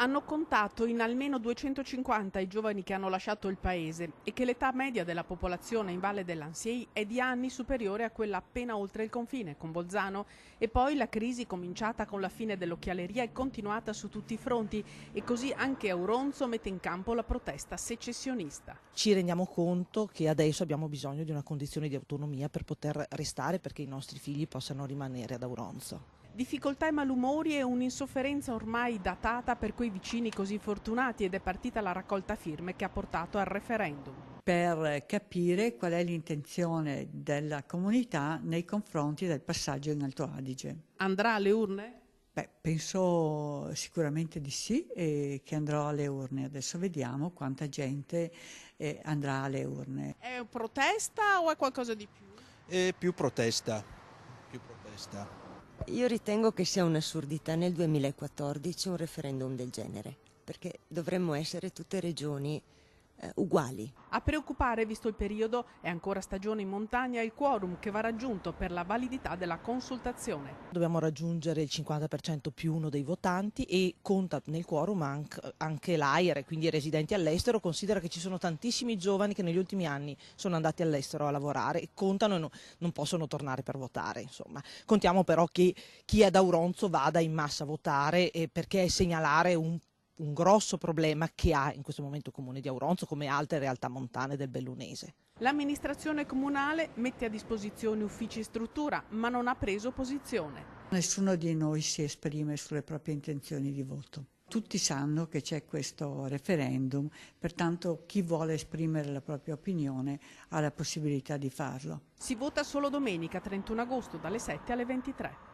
Hanno contato in almeno 250 i giovani che hanno lasciato il paese e che l'età media della popolazione in Valle dell'Ansiei è di anni superiore a quella appena oltre il confine con Bolzano. E poi la crisi cominciata con la fine dell'occhialeria è continuata su tutti i fronti e così anche Auronzo mette in campo la protesta secessionista. Ci rendiamo conto che adesso abbiamo bisogno di una condizione di autonomia per poter restare, perché i nostri figli possano rimanere ad Auronzo. Difficoltà e malumori e un'insofferenza ormai datata per quei vicini così fortunati ed è partita la raccolta firme che ha portato al referendum. Per capire qual è l'intenzione della comunità nei confronti del passaggio in Alto Adige. Andrà alle urne? Beh, penso sicuramente di sì e che andrò alle urne. Adesso vediamo quanta gente andrà alle urne. È protesta o è qualcosa di più? È più protesta, più protesta. Io ritengo che sia un'assurdità nel 2014 un referendum del genere, perché dovremmo essere tutte regioni uguali. A preoccupare, visto il periodo, è ancora stagione in montagna, il quorum che va raggiunto per la validità della consultazione. Dobbiamo raggiungere il 50% più uno dei votanti e conta nel quorum anche l'AIRE, quindi i residenti all'estero. Considera che ci sono tantissimi giovani che negli ultimi anni sono andati all'estero a lavorare e contano e non possono tornare per votare. Insomma. Contiamo però che chi è ad Auronzo vada in massa a votare perché è segnalare un grosso problema che ha in questo momento il comune di Auronzo come altre realtà montane del Bellunese. L'amministrazione comunale mette a disposizione uffici e struttura, ma non ha preso posizione. Nessuno di noi si esprime sulle proprie intenzioni di voto. Tutti sanno che c'è questo referendum, pertanto chi vuole esprimere la propria opinione ha la possibilità di farlo. Si vota solo domenica 31 agosto dalle 7 alle 23.